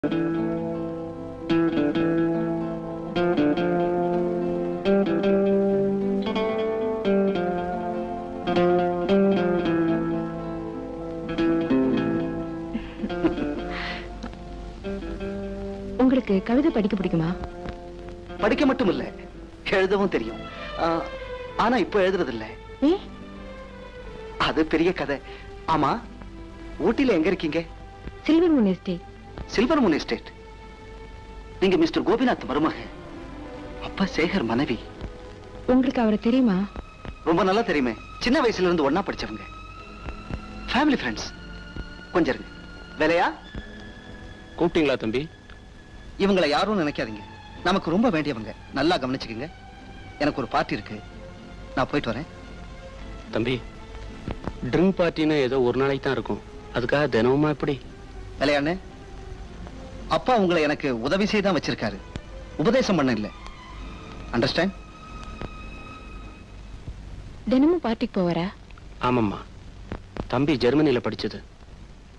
உங்களுக்கு கவிதை படிக்க பிடிக்குமா? படிக்க மட்டும் இல்ல, எழுதவும் தெரியும். ஆனா இப்ப எழுதுறது இல்ல. அது பெரிய கதை. ஆமா, ஊட்டில எங்க இருக்கீங்க? Silver Moon estate. Silver Moon estate. நீங்க மிஸ்டர் கோபிநாத் மருமக, அப்பா சேகர் மனைவி. உங்களுக்கு அவரை தெரியுமா? ரொம்ப நல்லா தெரியுமே. சின்ன வயசுல இருந்து ஒன்னா படிச்சவங்க, ஃபேமிலி ஃப்ரெண்ட்ஸ். கொஞ்சம் இருங்க. வேலையா கூப்பிட்டீங்களா தம்பி? இவங்களை யாரும் நினைக்காதீங்க, நமக்கு ரொம்ப வேண்டியவங்க. நல்லா கவனிச்சுக்கங்க. எனக்கு ஒரு பார்ட்டி இருக்கு, நான் போயிட்டு வரேன். தம்பி, ட்ரிங்க் பார்ட்டின்னு ஏதோ ஒரு நாளைக்கு தான் இருக்கும், அதுக்காக தினமுமா எப்படி? வேலையாண்ணே, அப்பா உங்களை எனக்கு உதவி செய்தான் வச்சிருக்காரு, உபதேசம் பண்ண இல்ல. அண்டர்ஸ்டாண்ட்? தினமும் பார்ட்டிக்கு போவாரா? ஆமாம்மா, தம்பி ஜெர்மனியில படிச்சது.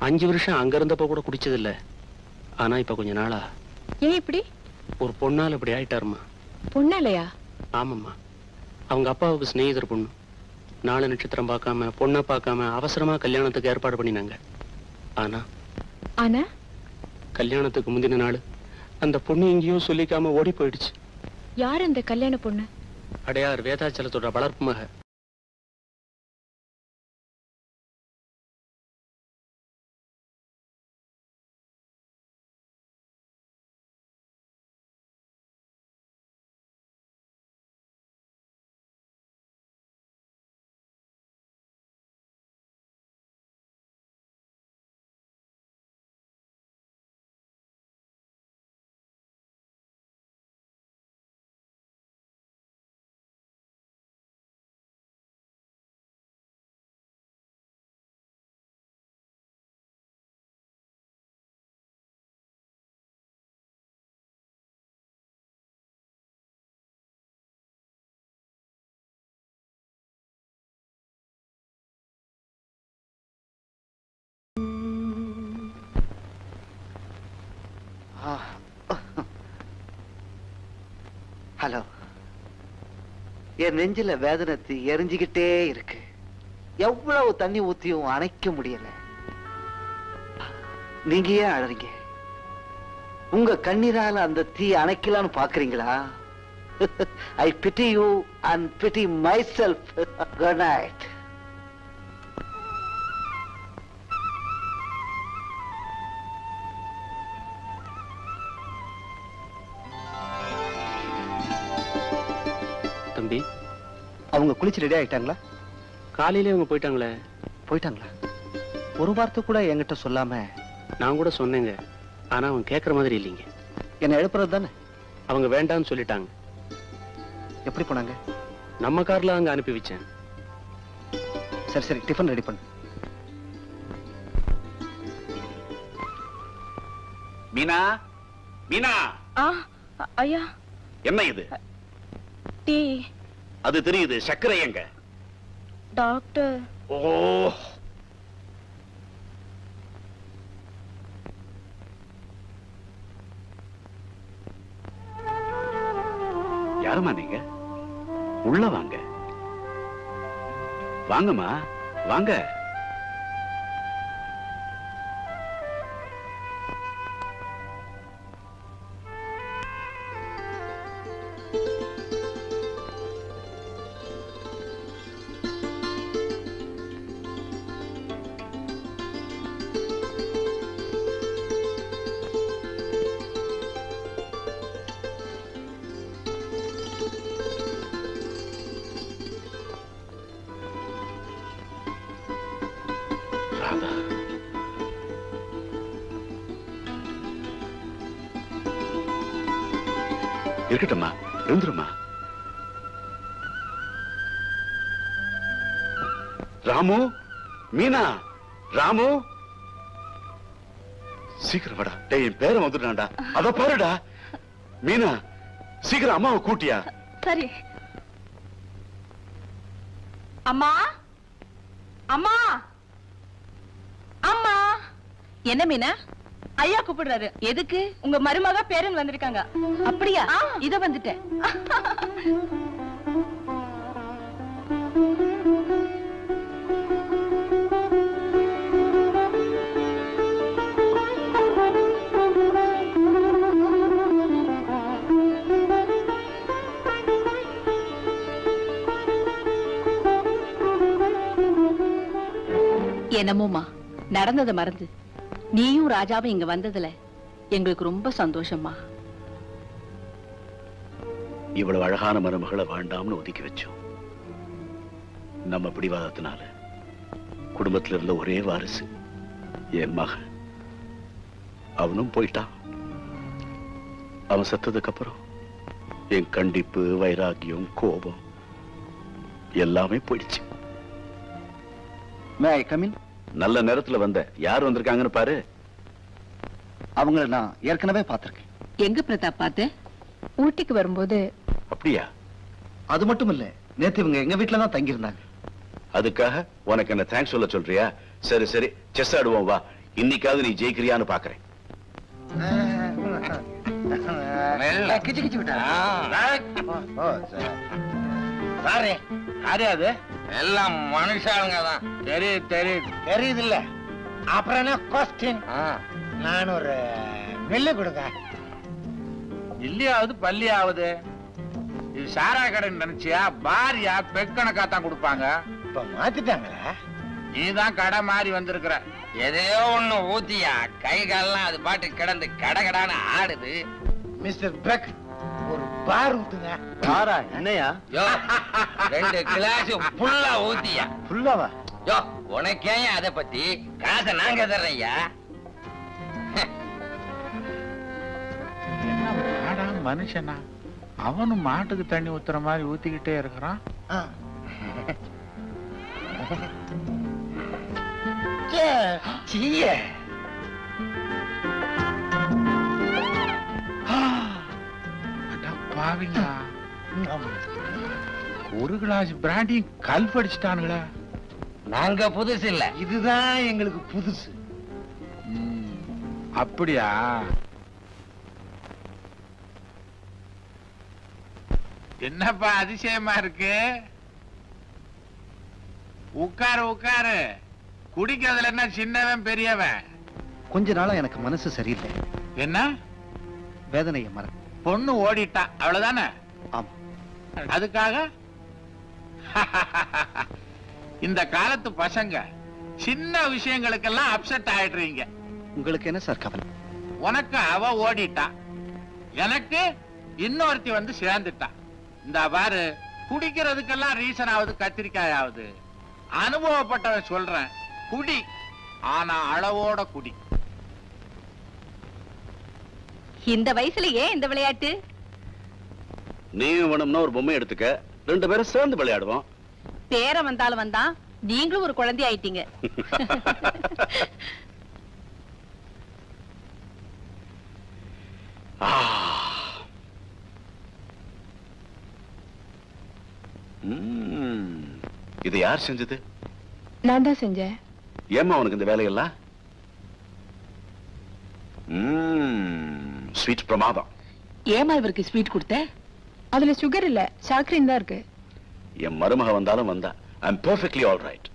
5 வருஷம் அங்க இருந்தப்ப கூட குடிச்சது இல்ல. ஆனா இப்ப கொஞ்ச நாளா. ஏன் இப்படி? ஒரு பொண்ணால இப்படி ஆயிட்டாருமா. பொண்ணாலையா? ஆமாம்மா, அவங்க அப்பாவுக்கு சிநேகிதர் பொண்ணு. 4 நட்சத்திரம் பார்க்காம, பொண்ணை பார்க்காம அவசரமா கல்யாணத்துக்கு ஏற்பாடு பண்ணினாங்க. ஆனா கல்யாணத்துக்கு முந்தின நாள் அந்த பொண்ணு எங்கேயோ சொல்லிக்காம ஓடி போயிடுச்சு. யார் அந்த கல்யாண பொண்ணு? அடையார் வேதாச்சலத்தோட வளர்ப்பு மக. ஹலோ. என் நெஞ்சில வேதனை எரிஞ்சுக்கிட்டே இருக்கு. எவ்வளவு தண்ணி ஊத்தியும் அணைக்க முடியல. நீங்க ஏன் அழறீங்க? உங்க கண்ணீரால அந்த தீ அணைக்கலான்னு பாக்குறீங்களா? I pity you and pity myself. Good night. தம்பி, அவங்க குளிச்சு ரெடி ஆயிட்டாங்களா? காலையிலே அவங்க போயிட்டாங்களே. போயிட்டாங்களா? ஒரு வார்த்தை கூட என்கிட்ட சொல்லாம. நான் கூட சொன்னேங்க, ஆனா அவங்க கேட்கற மாதிரி இல்லைங்க. என்ன எழுப்புறது தானே? அவங்க வேண்டாம்னு சொல்லிட்டாங்க. எப்படி போனாங்க? நம்ம கார்ல அங்க அனுப்பி வச்சேன். சரி சரி, டிஃபன் ரெடி பண்ணு. மீனா, மீனா. ஐயா. என்ன இது? டீ. அது தெரியுது, சர்க்கரை எங்க? டாக்டர். ஓ, யாருமா நீங்க? உள்ள வாங்க. வாங்கம்மா, வாங்க. இருக்கட்டும்மா, எழுந்துருமா. ராமு, மீனா, ராமு, சீக்கிரம் வாடா. டேய், என் பேரை வந்துட்டான்டா. அத பாருடா. மீனா, சீக்கிரம் அம்மாவை கூட்டியா? சரி. அம்மா, அம்மா, அம்மா. என்ன மீனா, ஐயா கூப்பிடுறாரு. எதுக்கு? உங்க மருமக பேரன் வந்திருக்காங்க. அப்படியா? இத வந்துட்டேன். என்னமோமா நடந்ததை மறந்து நீயும் ராஜாவும் இங்க வந்ததுல எங்களுக்கு ரொம்ப சந்தோஷமா. இவ்வளவு அழகான மருமகளை வேண்டாம்னு ஒதுக்கி வச்சோம். நம்ம பிடிவாதத்தினால குடும்பத்துல இருந்த ஒரே வாரிசு என் மகன், அவனும் போயிட்டான். அவன் செத்ததுக்கு அப்புறம் என் கண்டிப்பு, வைராகியம், கோபம் எல்லாமே போயிடுச்சு. May I come in? நல்ல நேரத்துல வந்த. யார் வந்திருக்காங்கன்னு பாரு. அவங்கள நான் ஏற்கனவே பார்த்திருக்கேன். எங்க பிரதாப் பார்த்த? ஊட்டிக்கு வரும்போது. அப்படியா? அது மட்டும் இல்ல, நேத்து இவங்க எங்க வீட்டுல தான் தங்கி இருந்தாங்க. அதுக்காக உனக்கு என்ன தேங்க்ஸ் சொல்ல சொல்றியா? சரி சரி, செஸ் ஆடுவோம் வா. இன்னைக்காவது நீ ஜெயிக்கிறியான்னு பாக்குறேன். கிச்சு கிச்சு விட்டா. அது எல்லாம் மனுஷாளுங்க தான். தெரியுது இல்ல. அப்புறம் என்ன கொஸ்டின்? நான் ஒரு மில்லு கொடுங்க. இல்லையாவது பள்ளியாவது. இது சாரா கடைன்னு நினைச்சியா? பாரியா பெக்கணக்கா தான் கொடுப்பாங்க. இப்ப மாத்திட்டாங்களா? நீதான் கடை மாறி வந்திருக்கிற. எதையோ ஒண்ணு ஊத்தியா கை கால்லாம் அது பாட்டு கிடந்து கடகடான்னு ஆடுது. மிஸ்டர் பெக், ஒரு பார் ஊத்துங்க. பாரா? என்னையா? 2 கிளாஸ் ஃபுல்லா ஊத்தியா. ஃபுல்லாவா? யோ, உனக்கே அத பத்தி காசை நாங்க தர்றையா. என்ன மாடா மனுஷனா? அவனும் மாட்டுக்கு தண்ணி ஊத்துற மாதிரி ஊத்திக்கிட்டே இருக்கிறான். பாவிங்களா, ஒரு கிளாஸ் பிராண்டியும் கல் படிச்சுட்டானுங்களா? நாங்க புதுசு இல்ல, இதுதான் எங்களுக்கு புதுசு. அப்படியா? என்னப்பா அதிசயமா இருக்கு? உட்காரு உட்காரு. குடிக்கிறதுல என்ன சின்னவன் பெரியவன்? கொஞ்ச நாளா எனக்கு மனசு சரியில்லை. என்ன வேதனைய மற. பொண்ணு ஓடிட்டா, அவ்வளவுதானே? ஆமா. அதுக்காக இந்த காலத்து பசங்க சின்ன விஷயங்களுக்கெல்லாம் அப்செட் ஆயிடுறீங்க. உங்களுக்கு என்ன சார் கவலை? உனக்கு அவ ஓடிட்டா, எனக்கு இன்னொருத்தி வந்து சேர்ந்துட்டா. இந்த பாரு, குடிக்கிறதுக்கெல்லாம் ரீசன் ஆகுது, கத்திரிக்காயாவது. அனுபவப்பட்டவன் சொல்றேன், குடி, ஆனா அளவோட குடி. இந்த வயசுல ஏன் இந்த விளையாட்டு? நீயும் வேணும்னா ஒரு பொம்மை எடுத்துக்க, 2 பேரும் சேர்ந்து விளையாடுவோம். பேர வந்தாலும் வந்தான், நீங்களும் ஒரு குழந்தை ஆயிட்டீங்க. இது யார் செஞ்சது? நான் தான் செஞ்சேன். ஏம்மா உனக்கு இந்த வேலையெல்லாம்? ஸ்வீட் பிரமாதம். ஏமா இவருக்கு ஸ்வீட் கொடுத்த? அதுல சுகர் இல்ல, சாக்ரீன் தான் இருக்கு. என் மருமக வந்தாலும் வந்தா. I'm perfectly all right.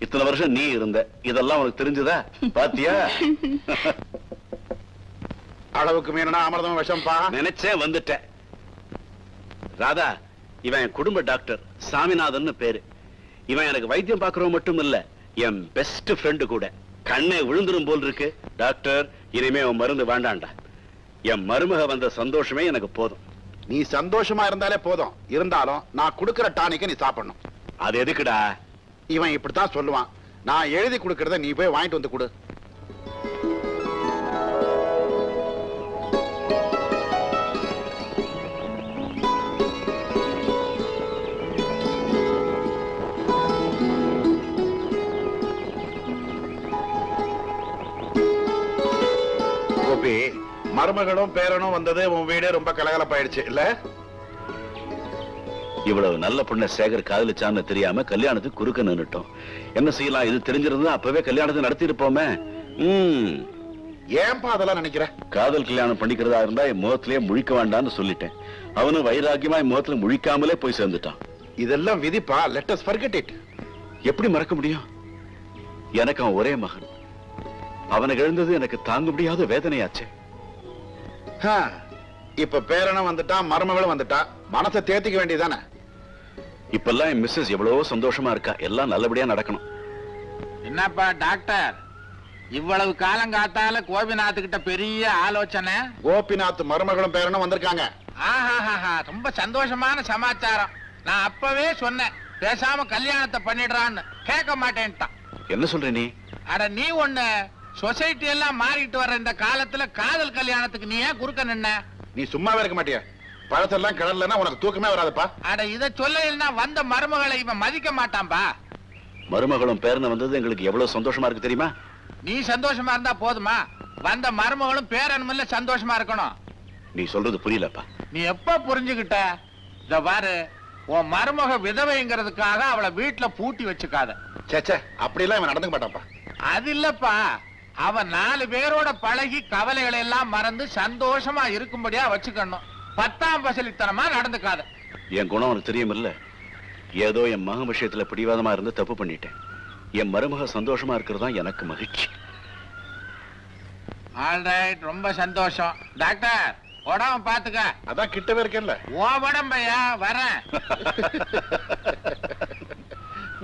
இத்தனை வருஷம் நீ இருந்த, இதெல்லாம் உனக்கு தெரிஞ்சதா? பாத்தியா? அளவுக்கு மீறினா அமிர்தம் விஷம்பா. நினைச்சேன், வந்துட்டேன். ராதா, இவன் என் குடும்ப டாக்டர் சாமிநாதன் பேரு. இவன் எனக்கு வைத்தியம் பார்க்கறவன் மட்டும் இல்ல, என் பெஸ்ட் ஃப்ரெண்டு கூட. கண்ணே விழுந்துரும் போல் இருக்கு. டாக்டர், இனிமே உன் மருந்து வேண்டாண்டா. என் மருமக வந்த சந்தோஷமே எனக்கு போதும். நீ சந்தோஷமா இருந்தாலே போதும். இருந்தாலும் நான் கொடுக்கிற டானிக்க நீ சாப்பிடணும். அது எதுக்குடா? இவன் இப்படித்தான் சொல்லுவான். நான் எழுதி கொடுக்கறத நீ போய் வாங்கிட்டு வந்து கொடு. கோபி, மருமகளும் பேரனும் வந்தது உன் வீடு ரொம்ப கலகலப்பாயிடுச்சு இல்ல? இவ்வளவு நல்ல பொண்ணை சேகர் காதலிச்சான்னு தெரியாம கல்யாணத்துக்கு குறுக்க நின்னுட்டோம். என்ன செய்யலாம்? இது தெரிஞ்சிருந்தா அப்பவே கல்யாணத்தை நடத்தி இருப்போமே. ஏன்பா அதெல்லாம் நினைக்கிற? காதல் கல்யாணம் பண்ணிக்கிறதா இருந்தா என் முகத்திலேயே முழிக்க வேண்டாம்னு சொல்லிட்டேன். அவனும் வைராக்கியமா என் முகத்துல முழிக்காமலே போய் சேர்ந்துட்டான். இதெல்லாம் விதிப்பா. Let us forget it. எப்படி மறக்க முடியும்? எனக்கு அவன் ஒரே மகன். அவனுக்கு எழுந்தது எனக்கு தாங்க முடியாத வேதனையாச்சே. இப்ப பேரனும் வந்துட்டா, மருமகளும் வந்துட்டா, மனசை தேத்திக்க வேண்டியதானே? இப்பெல்லாம் என் மிஸ்ஸஸ் எவ்வளவோ சந்தோஷமா இருக்கா. எல்லாம் நல்லபடியா நடக்கணும். என்னப்பா டாக்டர், இவ்வளவு காலம் காத்தால கோபிநாத் கிட்ட பெரிய ஆலோசனை? கோபிநாத் மருமகளும் பேரனும் வந்திருக்காங்க. ஆஹாஹா, ரொம்ப சந்தோஷமான சமாச்சாரம். நான் அப்பவே சொன்னேன் பேசாம கல்யாணத்தை பண்ணிடுறான்னு. கேட்க மாட்டேன்ட்டான். என்ன சொல்ற நீ? அட நீ ஒண்ணு, சொசைட்டி எல்லாம் மாறிட்டு வர்ற இந்த காலத்துல காதல் கல்யாணத்துக்கு நீ ஏன் குறுக்க நின்ன? நீ சும்மாவே இருக்க மாட்டியா? பழத்தெல்லாம் கடல்லன்னா உனக்கு தூக்கமே வராதுப்பா. அட இத சொல்ல வந்த மருமகளை இவன் மதிக்க மாட்டான்பா. மருமகளும் பேரனும் வந்தது எங்களுக்கு எவ்வளவு சந்தோஷமா இருக்கு தெரியுமா? நீ சந்தோஷமா இருந்தா போதுமா? வந்த மருமகளும் பேரனும் சந்தோஷமா இருக்கணும். நீ சொல்றது புரியலப்பா. நீ எப்ப புரிஞ்சுகிட்ட? இத பாரு, உன் மருமக விதவைங்கிறதுக்காக அவளை வீட்டுல பூட்டி வச்சுக்காத. சேச்சே, அப்படியெல்லாம் இவன் நடந்துக்க மாட்டான்ப்பா. அது இல்லப்பா, அவன் 4 பேரோட பழகி கவலைகளை எல்லாம் மறந்து சந்தோஷமா இருக்கும்படியா வச்சுக்கணும். 10ஆம் பசலித்தனமா நடந்துக்காத. என் குணம் உனக்கு தெரியும் இல்ல? ஏதோ என் மகன் விஷயத்துல பிடிவாதமா இருந்து தப்பு பண்ணிட்டேன். என் மருமக சந்தோஷமா இருக்கிறதா எனக்கு மகிழ்ச்சி. ஆல்ரைட், ரொம்ப சந்தோஷம். டாக்டர், உடம்ப பாத்துக்க. அதான் கிட்டவே இருக்கேன்ல. ஓ உடம்பையா வரேன்.